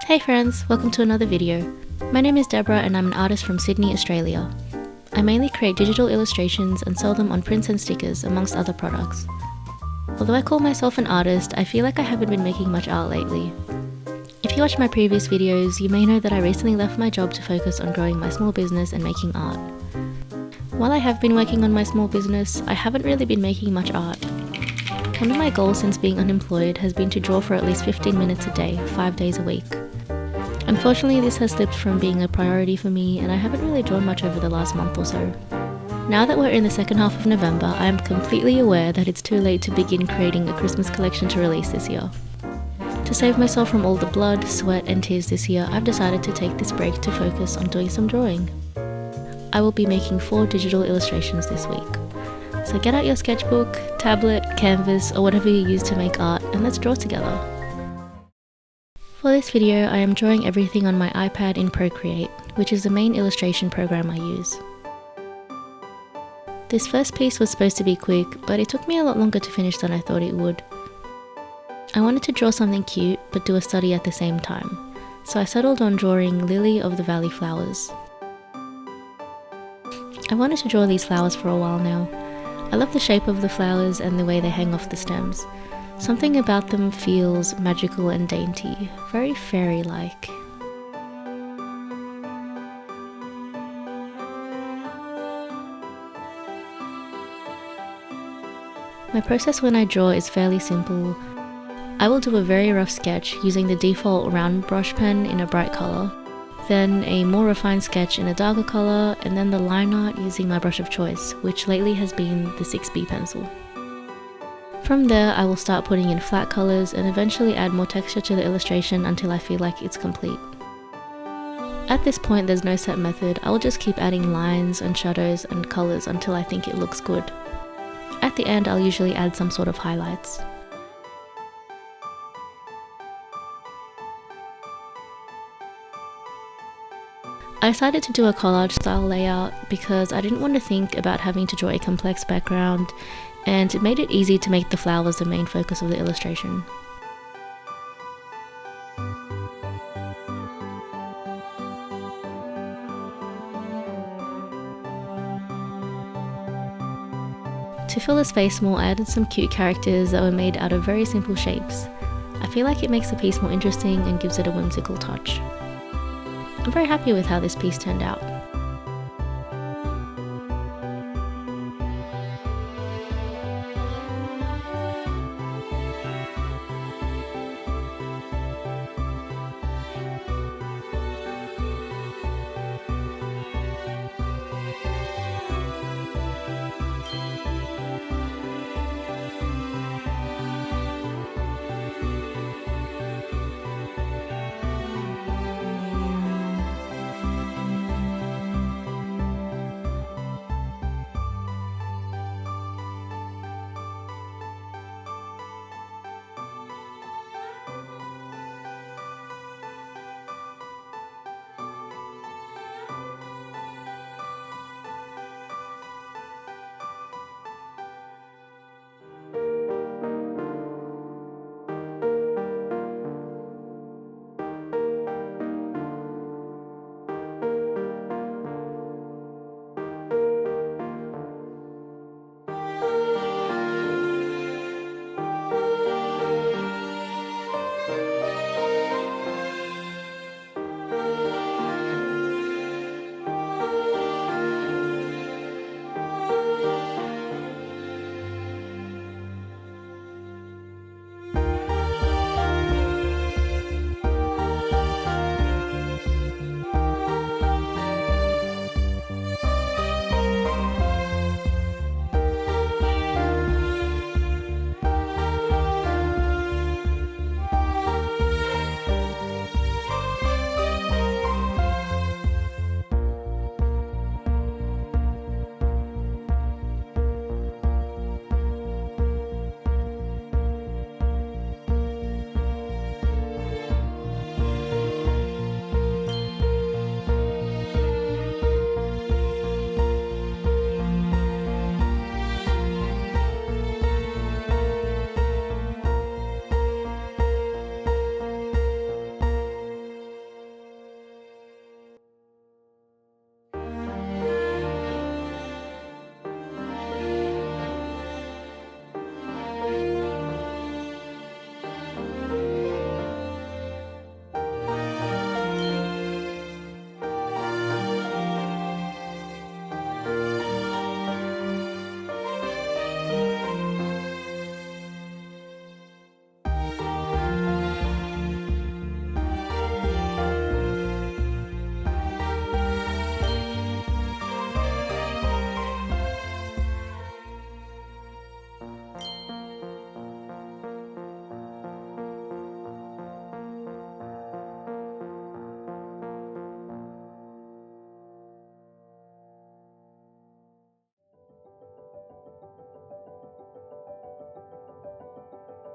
Hey friends, welcome to another video. My name is Deborah and I'm an artist from Sydney, Australia. I mainly create digital illustrations and sell them on prints and stickers, amongst other products. Although I call myself an artist, I feel like I haven't been making much art lately. If you watch my previous videos, you may know that I recently left my job to focus on growing my small business and making art. While I have been working on my small business, I haven't really been making much art. One of my goals since being unemployed has been to draw for at least 15 minutes a day, 5 days a week. Unfortunately, this has slipped from being a priority for me and I haven't really drawn much over the last month or so. Now that we're in the second half of November, I am completely aware that it's too late to begin creating a Christmas collection to release this year. To save myself from all the blood, sweat and tears this year, I've decided to take this break to focus on doing some drawing. I will be making 4 digital illustrations this week. So get out your sketchbook, tablet, canvas or whatever you use to make art and let's draw together. For this video, I am drawing everything on my iPad in Procreate, which is the main illustration program I use. This first piece was supposed to be quick, but it took me a lot longer to finish than I thought it would. I wanted to draw something cute, but do a study at the same time, so I settled on drawing Lily of the Valley flowers. I wanted to draw these flowers for a while now. I love the shape of the flowers and the way they hang off the stems. Something about them feels magical and dainty, very fairy-like. My process when I draw is fairly simple. I will do a very rough sketch using the default round brush pen in a bright colour, then a more refined sketch in a darker colour, and then the line art using my brush of choice, which lately has been the 6B pencil. From there, I will start putting in flat colours and eventually add more texture to the illustration until I feel like it's complete. At this point, there's no set method. I will just keep adding lines and shadows and colours until I think it looks good. At the end, I'll usually add some sort of highlights. I decided to do a collage style layout because I didn't want to think about having to draw a complex background, and it made it easy to make the flowers the main focus of the illustration. To fill the space more, I added some cute characters that were made out of very simple shapes. I feel like it makes the piece more interesting and gives it a whimsical touch. I'm very happy with how this piece turned out.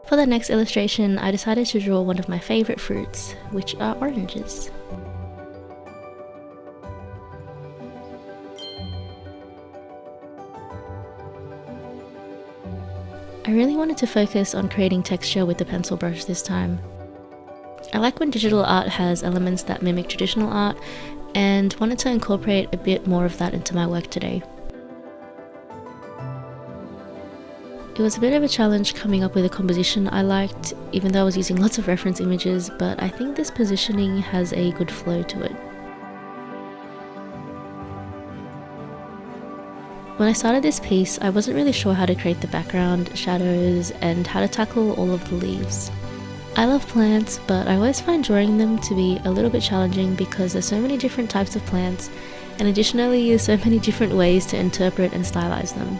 For the next illustration, I decided to draw one of my favourite fruits, which are oranges. I really wanted to focus on creating texture with the pencil brush this time. I like when digital art has elements that mimic traditional art, and wanted to incorporate a bit more of that into my work today. It was a bit of a challenge coming up with a composition I liked, even though I was using lots of reference images, but I think this positioning has a good flow to it. When I started this piece, I wasn't really sure how to create the background, shadows, and how to tackle all of the leaves. I love plants, but I always find drawing them to be a little bit challenging because there's so many different types of plants, and additionally there's so many different ways to interpret and stylize them.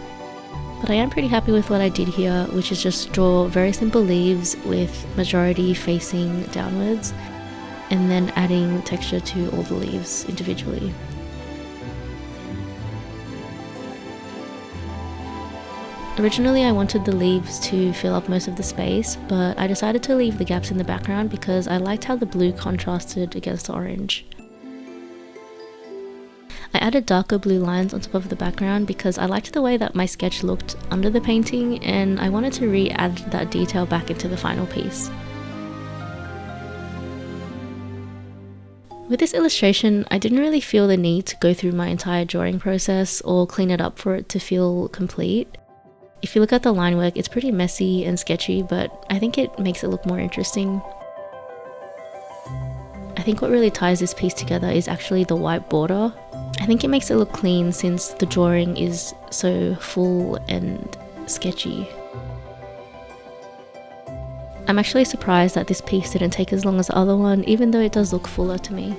But I am pretty happy with what I did here, which is just draw very simple leaves with majority facing downwards, and then adding texture to all the leaves individually. Originally I wanted the leaves to fill up most of the space, but I decided to leave the gaps in the background because I liked how the blue contrasted against the orange. I added darker blue lines on top of the background because I liked the way that my sketch looked under the painting, and I wanted to re-add that detail back into the final piece. With this illustration, I didn't really feel the need to go through my entire drawing process or clean it up for it to feel complete. If you look at the line work, it's pretty messy and sketchy, but I think it makes it look more interesting. I think what really ties this piece together is actually the white border. I think it makes it look clean since the drawing is so full and sketchy. I'm actually surprised that this piece didn't take as long as the other one, even though it does look fuller to me.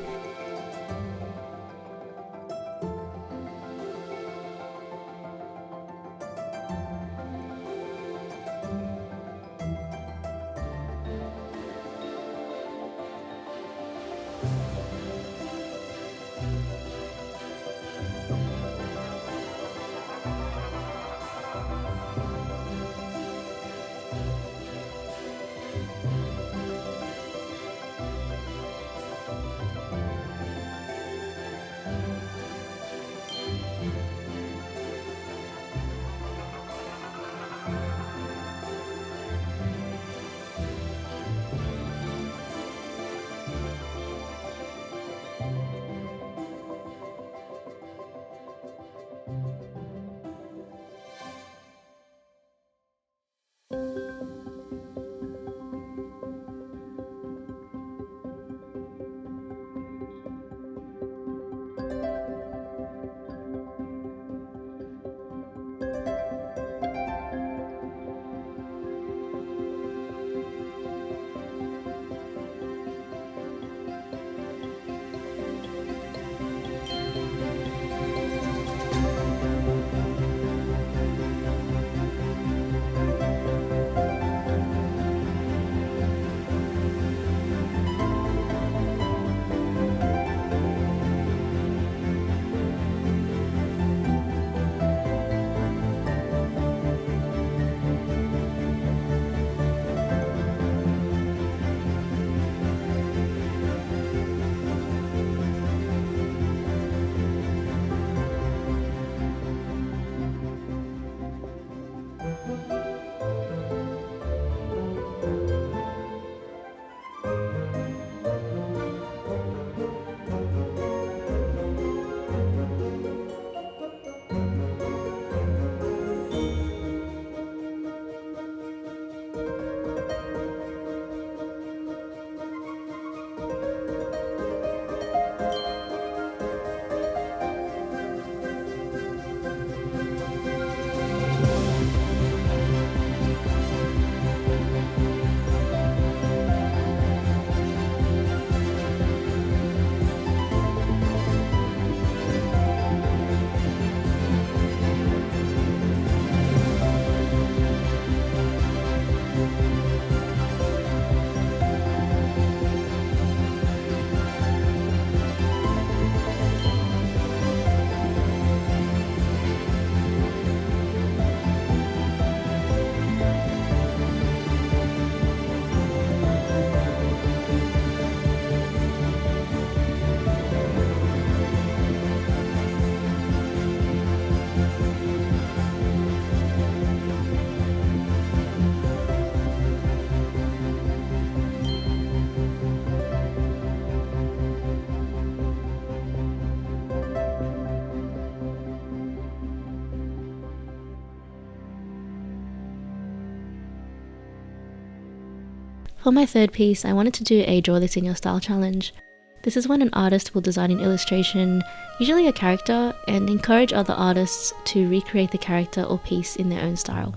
For my third piece, I wanted to do a Draw This in Your Style challenge. This is when an artist will design an illustration, usually a character, and encourage other artists to recreate the character or piece in their own style.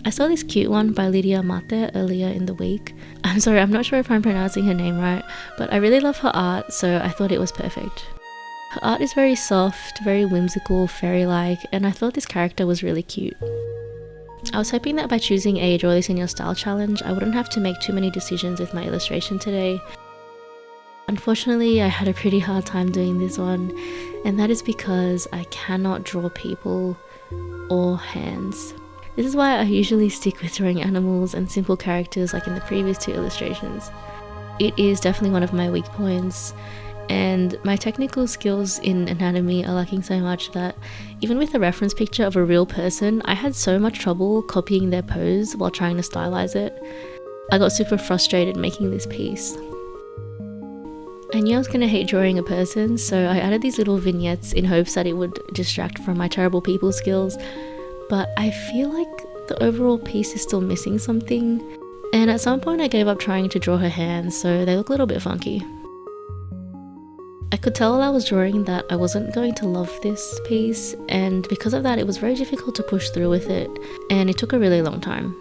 I saw this cute one by lidiamathez earlier in the week. I'm sorry, I'm not sure if I'm pronouncing her name right, but I really love her art, so I thought it was perfect. Her art is very soft, very whimsical, fairy-like, and I thought this character was really cute. I was hoping that by choosing a Draw This in Your Style challenge, I wouldn't have to make too many decisions with my illustration today. Unfortunately, I had a pretty hard time doing this one, and that is because I cannot draw people or hands. This is why I usually stick with drawing animals and simple characters like in the previous two illustrations. It is definitely one of my weak points, and my technical skills in anatomy are lacking so much that even with a reference picture of a real person, I had so much trouble copying their pose while trying to stylize it. I got super frustrated making this piece. I knew I was going to hate drawing a person, so I added these little vignettes in hopes that it would distract from my terrible people skills, but I feel like the overall piece is still missing something, and at some point I gave up trying to draw her hands, so they look a little bit funky. I could tell while I was drawing that I wasn't going to love this piece, and because of that it was very difficult to push through with it, and it took a really long time.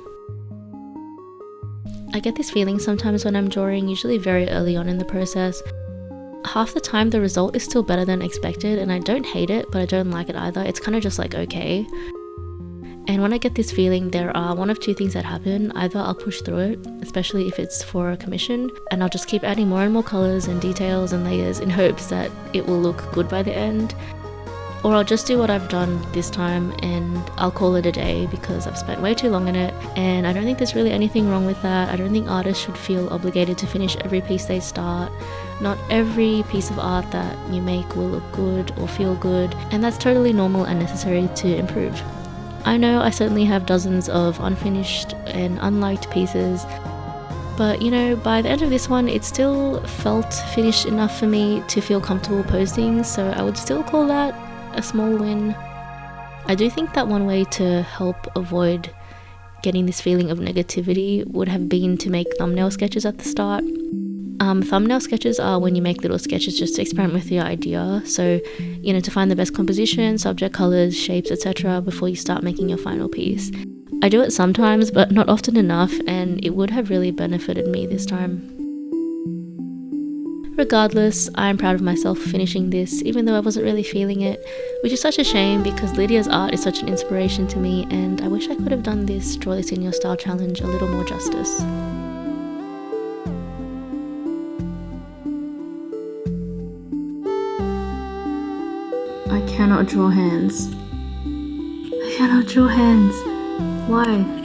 I get this feeling sometimes when I'm drawing, usually very early on in the process. Half the time the result is still better than expected, and I don't hate it, but I don't like it either. It's kind of just like okay. And when I get this feeling, there are one of two things that happen. Either I'll push through it, especially if it's for a commission, and I'll just keep adding more and more colours and details and layers in hopes that it will look good by the end. Or I'll just do what I've done this time and I'll call it a day because I've spent way too long in it, and I don't think there's really anything wrong with that. I don't think artists should feel obligated to finish every piece they start. Not every piece of art that you make will look good or feel good, and that's totally normal and necessary to improve. I know I certainly have dozens of unfinished and unliked pieces, but you know, by the end of this one it still felt finished enough for me to feel comfortable posting, so I would still call that a small win. I do think that one way to help avoid getting this feeling of negativity would have been to make thumbnail sketches at the start. Thumbnail sketches are when you make little sketches just to experiment with your idea, so you know, to find the best composition, subject colors, shapes, etc. before you start making your final piece. I do it sometimes, but not often enough, and it would have really benefited me this time. Regardless, I'm proud of myself for finishing this, even though I wasn't really feeling it, which is such a shame because Lydia's art is such an inspiration to me, and I wish I could have done this Draw This in Your Style challenge a little more justice. I cannot draw hands. I cannot draw hands. Why?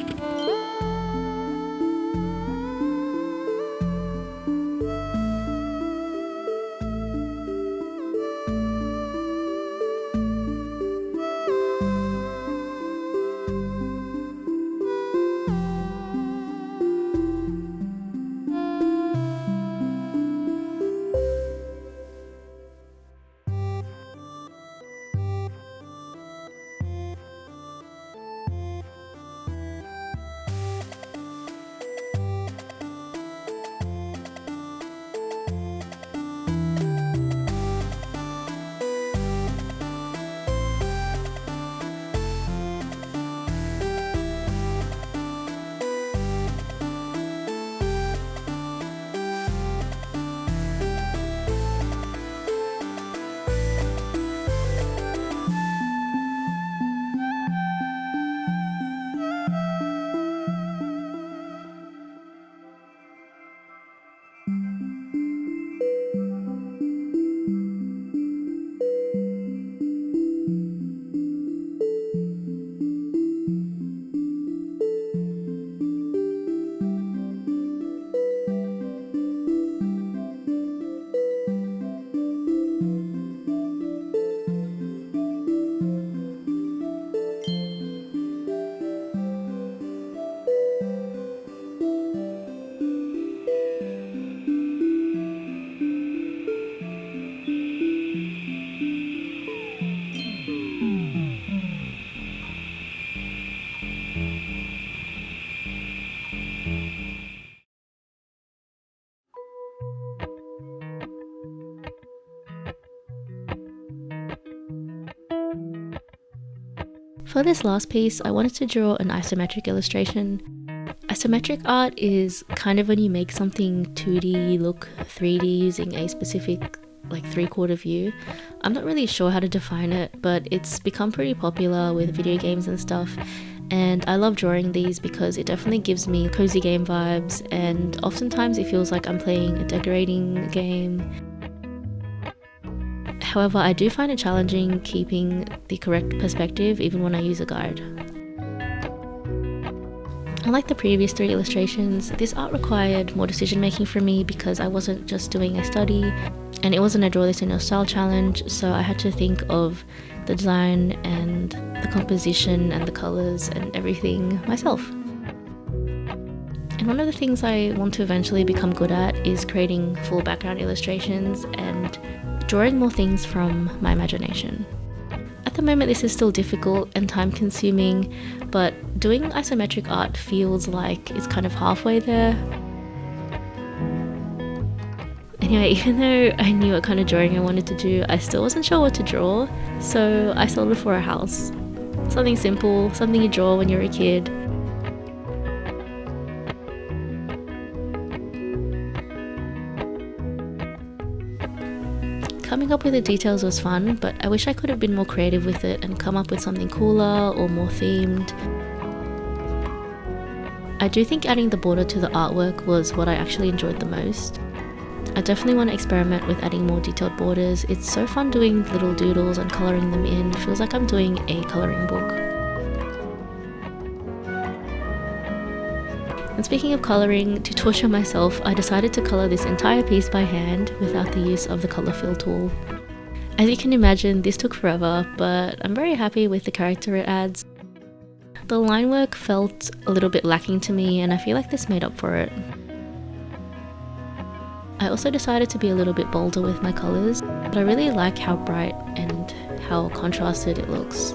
For this last piece, I wanted to draw an isometric illustration. Isometric art is kind of when you make something 2D look 3D using a specific like 3/4 view. I'm not really sure how to define it, but it's become pretty popular with video games and stuff, and I love drawing these because it definitely gives me cozy game vibes, and oftentimes it feels like I'm playing a decorating game. However, I do find it challenging keeping the correct perspective even when I use a guide. Unlike the previous 3 illustrations, this art required more decision making from me because I wasn't just doing a study, and it wasn't a draw this in your style challenge, so I had to think of the design and the composition and the colours and everything myself. And one of the things I want to eventually become good at is creating full background illustrations and drawing more things from my imagination. At the moment this is still difficult and time consuming, but doing isometric art feels like it's kind of halfway there. Anyway, even though I knew what kind of drawing I wanted to do, I still wasn't sure what to draw, so I settled for a house. Something simple, something you draw when you're a kid. Coming up with the details was fun, but I wish I could have been more creative with it and come up with something cooler or more themed. I do think adding the border to the artwork was what I actually enjoyed the most. I definitely want to experiment with adding more detailed borders. It's so fun doing little doodles and colouring them in. It feels like I'm doing a colouring book. And speaking of colouring, to torture myself, I decided to colour this entire piece by hand without the use of the colour fill tool. As you can imagine, this took forever, but I'm very happy with the character it adds. The line work felt a little bit lacking to me, and I feel like this made up for it. I also decided to be a little bit bolder with my colours, but I really like how bright and how contrasted it looks.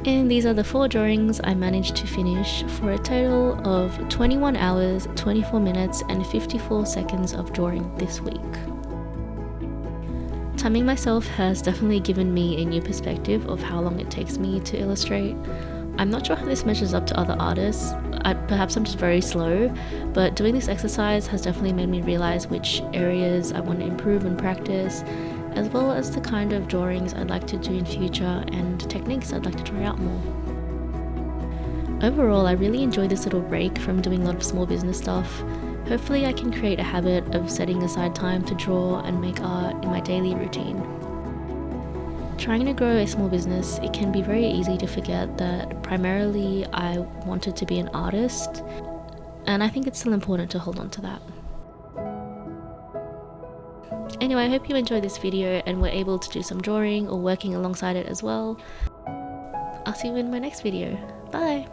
And these are the 4 drawings I managed to finish for a total of 21 hours, 24 minutes and 54 seconds of drawing this week. Timing myself has definitely given me a new perspective of how long it takes me to illustrate. I'm not sure how this measures up to other artists. Perhaps I'm just very slow, but doing this exercise has definitely made me realize which areas I want to improve and practice, as well as the kind of drawings I'd like to do in future and techniques I'd like to try out more. Overall, I really enjoyed this little break from doing a lot of small business stuff. Hopefully I can create a habit of setting aside time to draw and make art in my daily routine. Trying to grow a small business, it can be very easy to forget that primarily I wanted to be an artist, and I think it's still important to hold on to that. Anyway, I hope you enjoyed this video and were able to do some drawing or working alongside it as well. I'll see you in my next video. Bye!